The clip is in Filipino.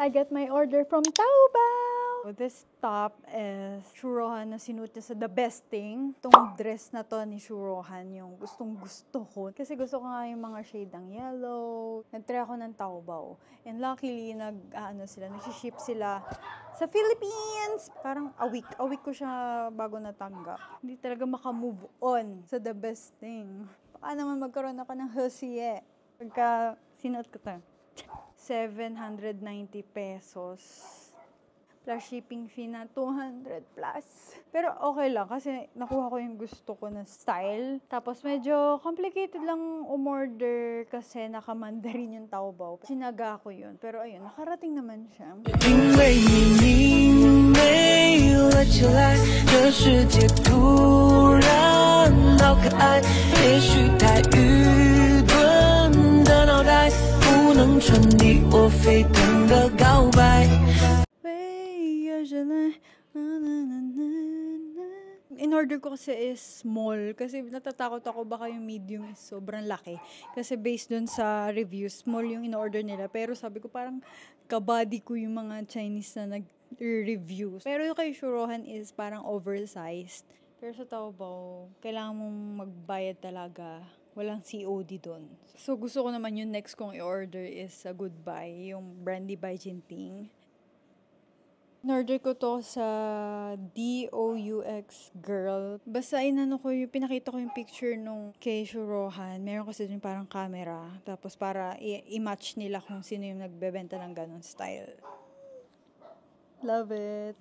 I got my order from Taobao! This top is Shurohan na sinuot niya sa The Best Thing. Itong dress na to ni Shurohan yung gustong gusto ko. Kasi gusto ko nga yung mga shade ng yellow. Nag-try ako ng Taobao. And luckily, nag-ship sila sa Philippines. Parang a week ko siya bago natanggap. Hindi talaga makamove on sa The Best Thing. Baka naman magkaroon ako ng husye. Pagka sinuot ko to. 790 pesos. Plus shipping fee na 200 plus. Pero okay lang kasi nakuha ko yung gusto ko na style. Tapos medyo complicated lang umorder kasi naka-Mandarin yung Taobao. Sinaga ko yun. Pero ayun, nakarating naman siya. In-order ko kasi is small kasi natatakot ako baka yung medium is sobrang laki. Kasi based dun sa reviews, small yung in-order nila. Pero sabi ko parang kabady ko yung mga Chinese na nag-review. Pero yung kay Shurohan is parang oversized. Pero sa Taobao, kailangan mong magbayad talaga. Walang COD doon. So, gusto ko naman yung next kong i-order is a Goodbye, yung Brandy by Jinping. In-order ko to sa DOUX Girl. Basta pinakita ko yung picture nung kay Shurohan. Meron kasi dun parang camera. Tapos para i-match nila kung sino yung nagbebenta ng ganun style. Love it!